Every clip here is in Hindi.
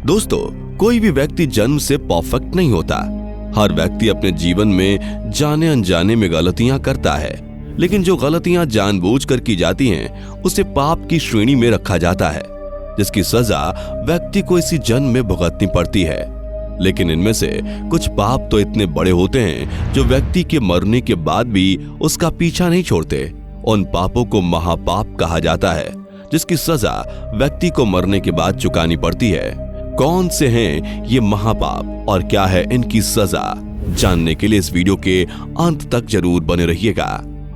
दोस्तों, कोई भी व्यक्ति जन्म से परफेक्ट नहीं होता। हर व्यक्ति अपने जीवन में जाने अनजाने में गलतियां करता है, लेकिन जो गलतियां जानबूझकर की जाती हैं उसे पाप की श्रेणी में रखा जाता है, जिसकी सजा व्यक्ति को इसी जन्म में भुगतनी पड़ती है। लेकिन इनमें से कुछ पाप तो इतने बड़े होते हैं जो व्यक्ति के मरने के बाद भी उसका पीछा नहीं छोड़ते। उन पापों को महापाप कहा जाता है, जिसकी सजा व्यक्ति को मरने के बाद चुकानी पड़ती है। कौन से हैं ये महापाप और क्या है इनकी सजा, जानने के लिए इस वीडियो के अंत तक जरूर बने रहिएगा।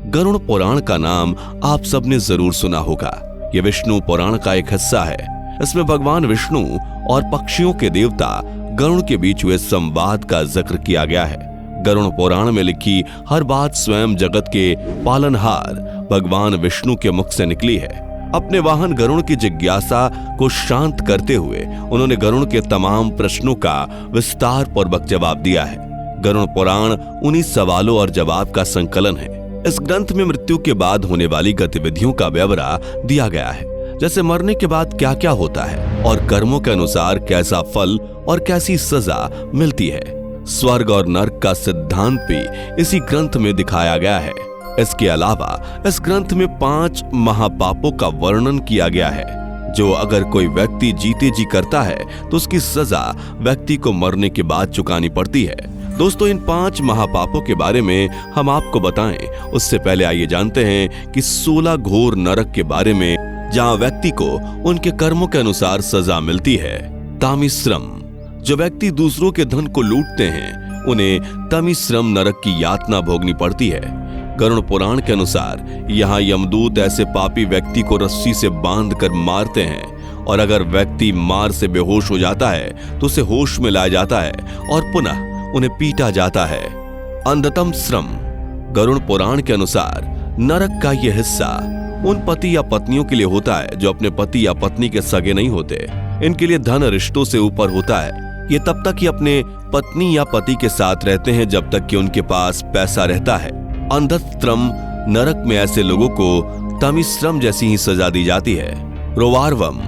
गरुड़ पुराण का नाम आप सबने जरूर सुना होगा। ये विष्णु पुराण का एक हिस्सा है। इसमें भगवान विष्णु और पक्षियों के देवता गरुड़ के बीच हुए संवाद का जिक्र किया गया है। गरुड़ पुराण में लिखी हर बात स्वयं जगत के पालनहार भगवान विष्णु के मुख से निकली है। अपने वाहन गरुड़ की जिज्ञासा को शांत करते हुए उन्होंने गरुड़ के तमाम प्रश्नों का विस्तार पूर्वक जवाब दिया है। गरुड़ पुराण उन्हीं सवालों और जवाब का संकलन है। इस ग्रंथ में मृत्यु के बाद होने वाली गतिविधियों का ब्यौरा दिया गया है, जैसे मरने के बाद क्या क्या होता है और कर्मों के अनुसार कैसा फल और कैसी सजा मिलती है। स्वर्ग और नरक का सिद्धांत भी इसी ग्रंथ में दिखाया गया है। इसके अलावा इस ग्रंथ में 5 महापापों का वर्णन किया गया है, जो अगर कोई व्यक्ति जीते जी करता है तो उसकी सजा व्यक्ति को मरने के बाद चुकानी पड़ती है। दोस्तों, इन 5 महापापों के बारे में हम आपको बताएं उससे पहले आइए जानते हैं कि 16 घोर नरक के बारे में, जहां व्यक्ति को उनके कर्मों के अनुसार सजा मिलती है। तामिश्रम, जो व्यक्ति दूसरों के धन को लूटते हैं उन्हें तामिश्रम नरक की यातना भोगनी पड़ती है। गरुड़ पुराण के अनुसार यहाँ यमदूत ऐसे पापी व्यक्ति को रस्सी से बांधकर मारते हैं और अगर व्यक्ति मार से बेहोश हो जाता है तो उसे होश में लाया जाता है और पुनः उन्हें पीटा जाता है। अंधतम श्रम, गरुड़ पुराण के अनुसार नरक का यह हिस्सा उन पति या पत्नियों के लिए होता है जो अपने पति या पत्नी के सगे नहीं होते। इनके लिए धन रिश्तों से ऊपर होता है। ये तब तक ही अपने पत्नी या पति के साथ रहते हैं जब तक कि उनके पास पैसा रहता है। अंधश्रम, नरक में ऐसे लोगों को तामिश्रम जैसी ही सजा दी जाती है। रोवारवम,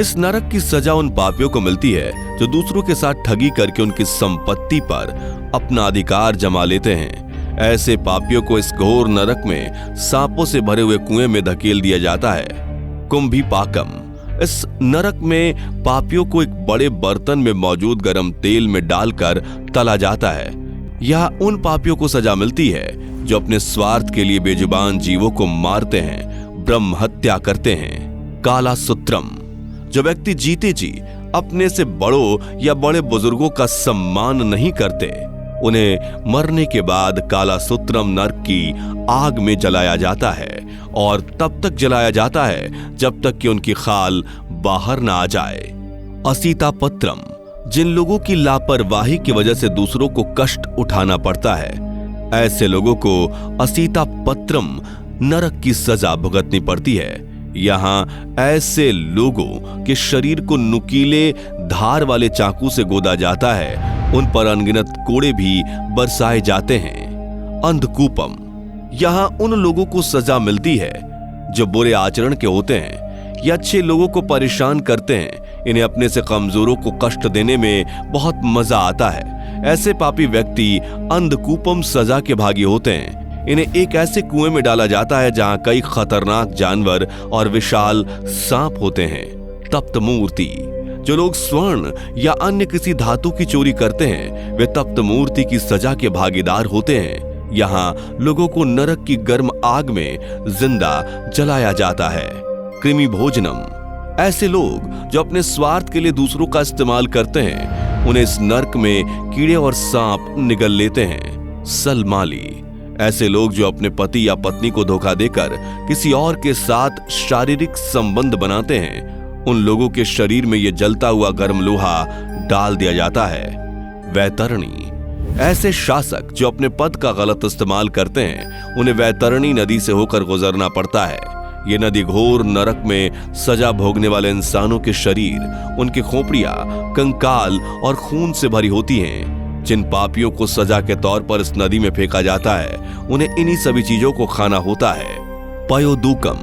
इस नरक की सजा उन पापियों को मिलती है जो दूसरों के साथ ठगी करके उनकी संपत्ति पर अपना अधिकार जमा लेते हैं। ऐसे पापियों को इस घोर नरक में सांपों से भरे हुए कुएं में धकेल दिया जाता है। कुंभीपाकम, इस नरक में पापियों को एक बड़े बर्तन में मौजूद गर्म तेल में डालकर तला जाता है। यह उन पापियों को सजा मिलती है जो अपने स्वार्थ के लिए बेजुबान जीवों को मारते हैं, ब्रह्म हत्या करते हैं। कालासूत्रम, जो व्यक्ति जीते जी अपने से बड़ों या बड़े बुजुर्गों का सम्मान नहीं करते, उन्हें मरने के बाद कालासूत्रम नरक की आग में जलाया जाता है और तब तक जलाया जाता है जब तक कि उनकी खाल बाहर ना आ जाए। असीतापत्रम, जिन लोगों की लापरवाही की वजह से दूसरों को कष्ट उठाना पड़ता है, ऐसे लोगों को असीतापत्रम नरक की सजा भुगतनी पड़ती है। यहाँ ऐसे लोगों के शरीर को नुकीले धार वाले चाकू से गोदा जाता है, उन पर अनगिनत कोड़े भी बरसाए जाते हैं। अंधकूपम, यहाँ उन लोगों को सजा मिलती है जो बुरे आचरण के होते हैं या अच्छे लोगों को परेशान करते हैं। इन्हें अपने से कमजोरों को कष्ट देने में बहुत मजा आता है। ऐसे पापी व्यक्ति अंधकूपम सजा के भागी होते हैं। इन्हें एक ऐसे कुएं में डाला जाता है जहां कई खतरनाक जानवर और विशाल सांप होते हैं। तप्त मूर्ति, जो लोग स्वर्ण या अन्य किसी धातु की चोरी करते हैं वे तप्त मूर्ति की सजा के भागीदार होते हैं। यहाँ लोगों को नरक की गर्म आग में जिंदा जलाया जाता है। कृमि भोजनम, ऐसे लोग जो अपने स्वार्थ के लिए दूसरों का इस्तेमाल करते हैं, उन्हें इस नरक में कीड़े और सांप निगल लेते हैं। सलमाली, ऐसे लोग जो अपने पति या पत्नी को धोखा देकर किसी और के साथ शारीरिक संबंध बनाते हैं, उन लोगों के शरीर में यह जलता हुआ गर्म लोहा डाल दिया जाता है। वैतरणी, ऐसे शासक जो अपने पद का गलत इस्तेमाल करते हैं, उन्हें वैतरणी नदी से होकर गुजरना पड़ता है। ये नदी घोर नरक में सजा भोगने वाले इंसानों के शरीर, उनकी खोपड़ियां, कंकाल और खून से भरी होती हैं। जिन पापियों को सजा के तौर पर इस नदी में फेंका जाता है, उन्हें इन्हीं सभी चीजों को खाना होता है। पयोदुकम,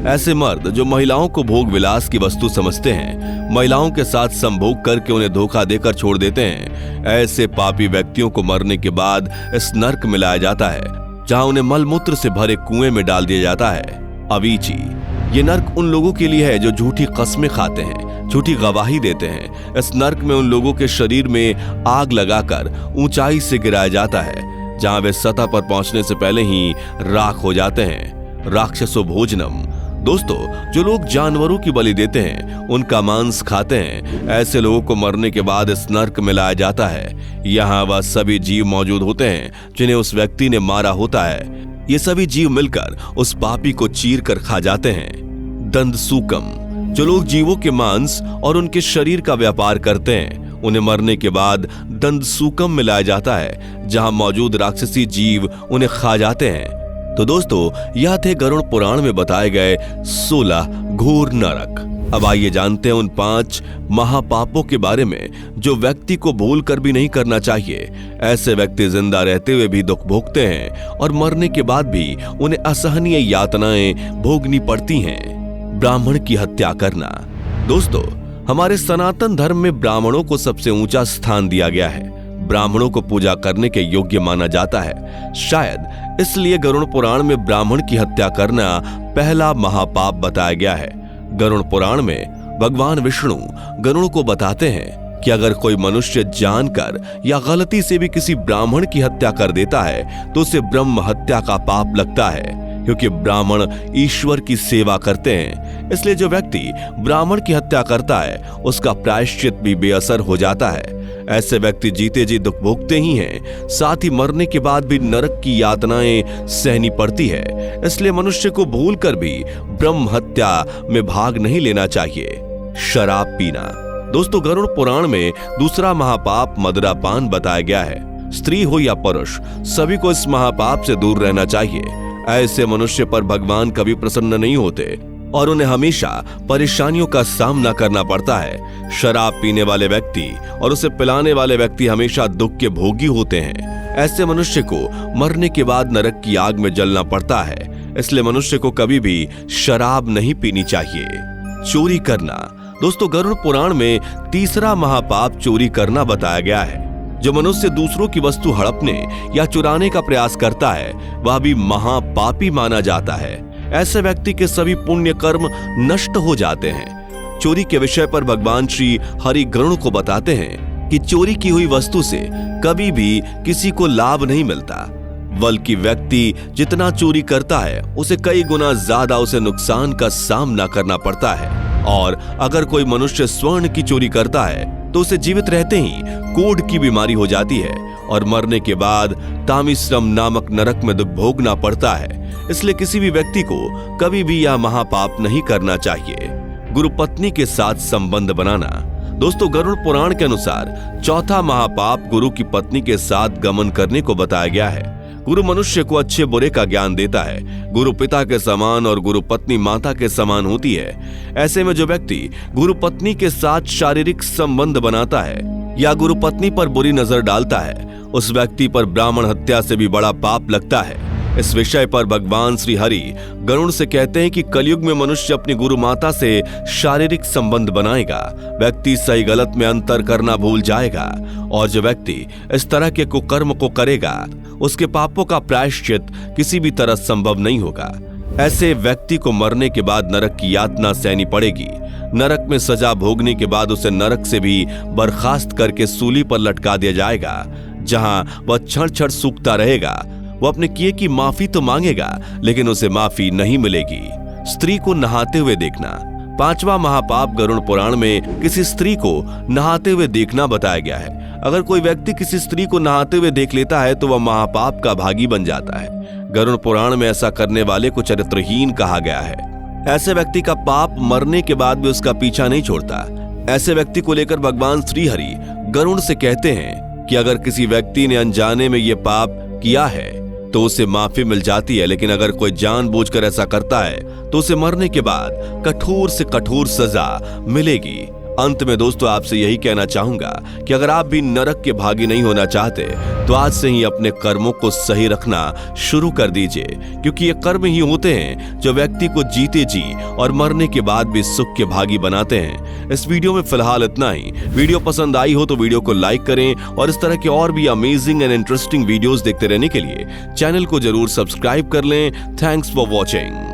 ऐसे मर्द जो महिलाओं को भोग विलास की वस्तु समझते हैं, महिलाओं के साथ संभोग करके उन्हें धोखा देकर छोड़ देते हैं, ऐसे पापी व्यक्तियों को मरने के बाद इस नर्क में लाया जाता है, जहां उन्हें मलमूत्र से भरे कुएं में डाल दिया जाता है। अवीची, ये नर्क उन लोगों के लिए है जो झूठी कस्में खाते हैं, झूठी गवाही देते हैं। इस नर्क में उन लोगों के शरीर में आग लगाकर ऊंचाई से गिराया जाता है, जहां वे सतह पर पहुंचने से पहले ही राख हो जाते हैं। राक्षसो भोजनम, दोस्तों, जो लोग जानवरों की बलि देते हैं, उनका मांस खाते हैं, ऐसे लोगों को मरने के बाद इस नर्क में लाया जाता है। यहाँ वह सभी जीव मौजूद होते हैं जिन्हें उस व्यक्ति ने मारा होता है। ये सभी जीव मिलकर उस पापी को चीर कर खा जाते हैं। दंदसूकम, जो लोग जीवों के मांस और उनके शरीर का व्यापार करते हैं, उन्हें मरने के बाद दंदसूकम में लाया जाता है, जहां मौजूद राक्षसी जीव उन्हें खा जाते हैं। तो दोस्तों, यह थे गरुड़ पुराण में बताए गए 16 घोर नरक। अब आइए जानते हैं उन 5 महापापों के बारे में जो व्यक्ति को भूल कर भी नहीं करना चाहिए। ऐसे व्यक्ति जिंदा रहते हुए भी दुख भोगते हैं और मरने के बाद भी उन्हें असहनीय यातनाएं भोगनी पड़ती हैं। ब्राह्मण की हत्या करना। दोस्तों, हमारे सनातन धर्म में ब्राह्मणों को सबसे ऊंचा स्थान दिया गया है। ब्राह्मणों को पूजा करने के योग्य माना जाता है। शायद इसलिए गरुड़ पुराण में ब्राह्मण की हत्या करना पहला महापाप बताया गया है। गरुड़ पुराण में भगवान विष्णु गरुड़ को बताते हैं कि अगर कोई मनुष्य जानकर या गलती से भी किसी ब्राह्मण की हत्या कर देता है तो उसे ब्रह्म हत्या का पाप लगता है, क्योंकि ब्राह्मण ईश्वर की सेवा करते हैं। इसलिए जो व्यक्ति ब्राह्मण की हत्या करता है उसका प्रायश्चित भी बेअसर हो जाता है। ऐसे व्यक्ति जीते जी दुख भोगते ही हैं, साथ ही मरने के बाद भी नरक की यातनाएं सहनी पड़ती है। इसलिए मनुष्य को भूलकर भी ब्रह्म हत्या में भाग नहीं लेना चाहिए। शराब पीना। दोस्तों, गरुड़ पुराण में दूसरा महापाप मदिरापान बताया गया है। स्त्री हो या पुरुष, सभी को इस महापाप से दूर रहना चाहिए। ऐसे मनुष्य पर भगवान कभी प्रसन्न नहीं होते और उन्हें हमेशा परेशानियों का सामना करना पड़ता है। शराब पीने वाले व्यक्ति और उसे पिलाने वाले व्यक्ति हमेशा दुख के भोगी होते हैं। ऐसे मनुष्य को मरने के बाद नरक की आग में जलना पड़ता है। इसलिए मनुष्य को कभी भी शराब नहीं पीनी चाहिए। चोरी करना। दोस्तों, गरुड़ पुराण में तीसरा महापाप चोरी करना बताया गया है। जो मनुष्य दूसरों की वस्तु हड़पने या चुराने का प्रयास करता है वह भी महापापी माना जाता है। ऐसे व्यक्ति के सभी पुण्य कर्म नष्ट हो जाते हैं। चोरी के विषय पर भगवान श्री हरि गरुड़ को बताते हैं कि चोरी की हुई वस्तु से कभी भी किसी को लाभ नहीं मिलता, बल्कि व्यक्ति जितना चोरी करता है उसे कई गुना ज्यादा उसे नुकसान का सामना करना पड़ता है। और अगर कोई मनुष्य स्वर्ण की चोरी करता है तो उसे जीवित रहते ही कोढ़ की बीमारी हो जाती है और मरने के बाद तामिश्रम नामक नरक में दुख भोगना पड़ता है। इसलिए किसी भी व्यक्ति को कभी भी यह महापाप नहीं करना चाहिए। गुरु पत्नी के साथ संबंध बनाना। दोस्तों, गरुड़ पुराण के अनुसार चौथा महापाप गुरु की पत्नी के साथ गमन करने को बताया गया है। गुरु मनुष्य को अच्छे बुरे का ज्ञान देता है। गुरु पिता के समान और गुरु पत्नी माता के समान होती है। ऐसे में जो व्यक्ति गुरु पत्नी के साथ शारीरिक संबंध बनाता है या गुरु पत्नी पर बुरी नजर डालता है, उस व्यक्ति पर ब्राह्मण हत्या से भी बड़ा पाप लगता है। इस विषय पर भगवान श्री हरि गरुड़ से कहते हैं कि कलयुग में मनुष्य अपनी गुरु माता से शारीरिक संबंध बनाएगा, व्यक्ति सही गलत में अंतर करना भूल जाएगा और जो व्यक्ति इस तरह के कुकर्म को करेगा उसके पापों का प्रायश्चित किसी भी तरह संभव नहीं होगा। ऐसे व्यक्ति को मरने के बाद नरक की यातना सहनी पड़ेगी। नरक में सजा भोगने के बाद उसे नरक से भी बर्खास्त करके सूली पर लटका दिया जाएगा, जहां वह क्षण क्षण सूखता रहेगा। वो अपने किए की माफी तो मांगेगा लेकिन उसे माफी नहीं मिलेगी। स्त्री को नहाते हुए देखना। पांचवा महापाप गरुड़ पुराण में किसी स्त्री को नहाते हुए देखना बताया गया है। अगर कोई व्यक्ति किसी स्त्री को नहाते हुए देख लेता है तो वह महापाप का भागी बन जाता है। गरुड़ पुराण में ऐसा करने वाले को चरित्रहीन कहा गया है। ऐसे व्यक्ति का पाप मरने के बाद भी उसका पीछा नहीं छोड़ता। ऐसे व्यक्ति को लेकर भगवान श्री हरि गरुड़ से कहते हैं कि अगर किसी व्यक्ति ने अनजाने में ये पाप किया है तो उसे माफी मिल जाती है, लेकिन अगर कोई जानबूझकर ऐसा करता है तो उसे मरने के बाद कठोर से कठोर सजा मिलेगी। अंत में दोस्तों आपसे यही कहना चाहूंगा कि अगर आप भी नरक के भागी नहीं होना चाहते तो आज से ही अपने कर्मों को सही रखना शुरू कर दीजिए, क्योंकि ये कर्म ही होते हैं जो व्यक्ति को जीते जी और मरने के बाद भी सुख के भागी बनाते हैं। इस वीडियो में फिलहाल इतना ही। वीडियो पसंद आई हो तो वीडियो को लाइक करें और इस तरह के और भी अमेजिंग एंड इंटरेस्टिंग वीडियोस देखते रहने के लिए चैनल को जरूर सब्सक्राइब कर लें। Thanks for watching.